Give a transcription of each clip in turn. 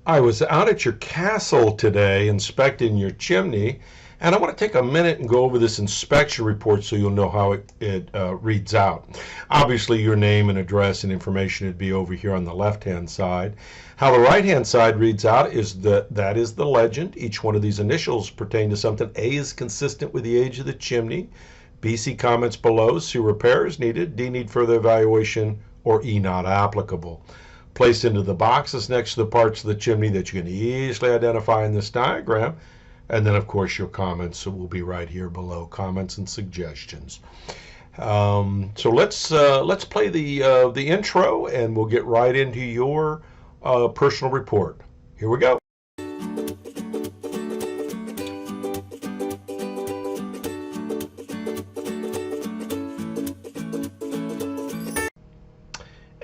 I was out at your castle today inspecting your chimney, and I want to take a minute and go over this inspection report so you'll know how it reads out. Obviously, your name and address and information would be over here on the left-hand side. How the right-hand side reads out is that is the legend. Each one of these initials pertain to something. A is consistent with the age of the chimney. B, see comments below. C, repairs needed. D, need further evaluation. Or E, not applicable. Placed into the boxes next to the parts of the chimney that you can easily identify in this diagram. And then, of course, your comments will be right here below, comments and suggestions. So let's play the intro, and we'll get right into your personal report. Here we go.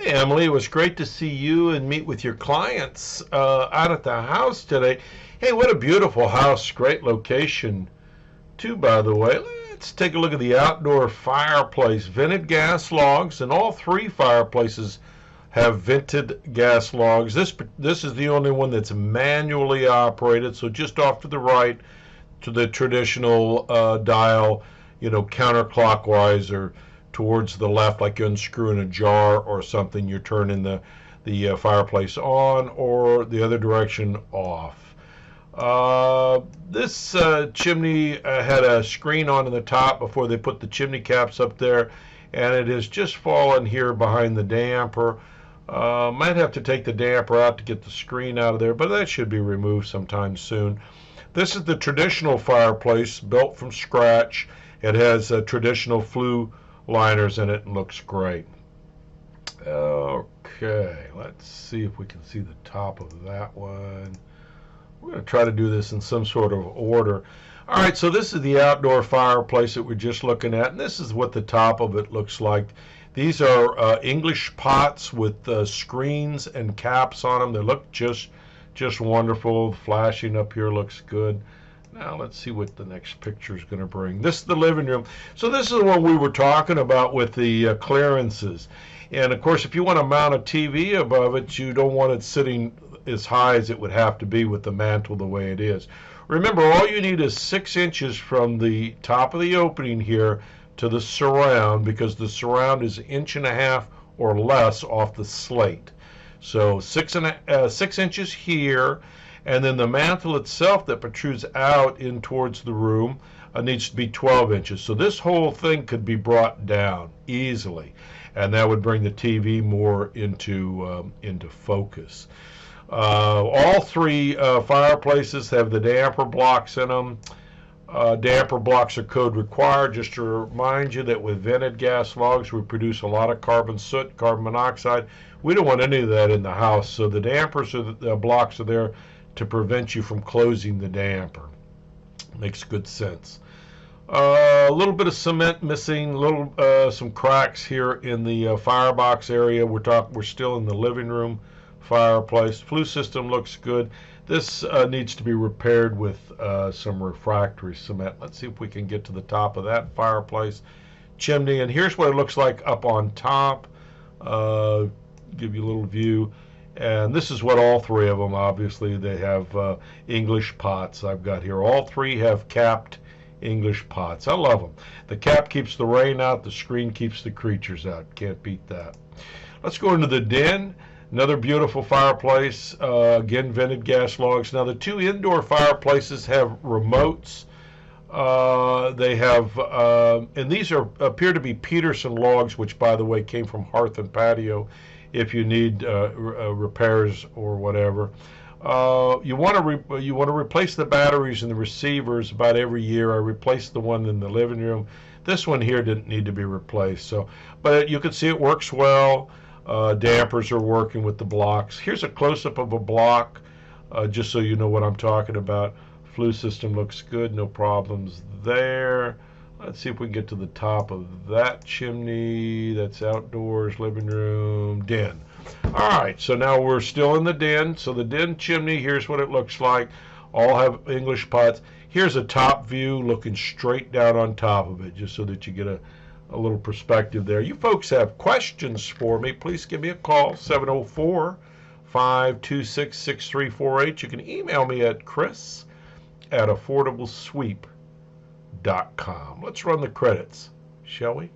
Emily, it was great to see you and meet with your clients out at the house today. Hey, what a beautiful house. Great location, too, by the way. Let's take a look at the outdoor fireplace. Vented gas logs, and all three fireplaces have vented gas logs. This is the only one that's manually operated, so just off to the right to the traditional dial, counterclockwise, or towards the left, like you're unscrewing a jar or something, you're turning the fireplace on, or the other direction off. This chimney had a screen on the top before they put the chimney caps up there, and it has just fallen here behind the damper. Might have to take the damper out to get the screen out of there, but that should be removed sometime soon. This is the traditional fireplace built from scratch. It has traditional flue liners in it and looks great. Okay, let's see if we can see the top of that one. We're going to try to do this in some sort of order. All right, so this is the outdoor fireplace that we're just looking at, and this is what the top of it looks like. These are English pots with screens and caps on them. They look just wonderful. Flashing up here looks good. Now let's see what the next picture is going to bring. This is the living room. So this is the one we were talking about with the clearances. And of course, if you want to mount a TV above it, you don't want it sitting as high as it would have to be with the mantle the way it is. Remember, all you need is 6 inches from the top of the opening here to the surround, because the surround is 1.5 inches or less off the slate. So 6 inches here. And then the mantle itself that protrudes out in towards the room needs to be 12 inches. So this whole thing could be brought down easily, and that would bring the TV more into focus. All three fireplaces have the damper blocks in them. Damper blocks are code required. Just to remind you that with vented gas logs, we produce a lot of carbon soot, carbon monoxide. We don't want any of that in the house, so the dampers the blocks are there to prevent you from closing the damper. Makes good sense. A little bit of cement missing, some cracks here in the firebox area. We're still in the living room fireplace. Flue system looks good. This needs to be repaired with some refractory cement. Let's see if we can get to the top of that fireplace chimney. And here's what it looks like up on top. Give you a little view. And this is what all three of them, obviously, they have English pots I've got here. All three have capped English pots. I love them. The cap keeps the rain out. The screen keeps the creatures out. Can't beat that. Let's go into the den. Another beautiful fireplace. Again, vented gas logs. Now, the two indoor fireplaces have remotes. They have, and these appear to be Peterson logs, which, by the way, came from Hearth and Patio. If you need repairs or whatever, you want to replace the batteries and the receivers about every year. I replaced the one in the living room. This one here didn't need to be replaced. So, but you can see it works well. Dampers are working with the blocks. Here's a close-up of a block, just so you know what I'm talking about. Flue system looks good. No problems there. Let's see if we can get to the top of that chimney. That's outdoors, living room, den. All right, so now we're still in the den. So the den chimney, here's what it looks like. All have English pots. Here's a top view looking straight down on top of it, just so that you get a little perspective there. You folks have questions for me, please give me a call, 704 815-266-6348. You can email me at chris@affordablesweep.com. Let's run the credits, shall we?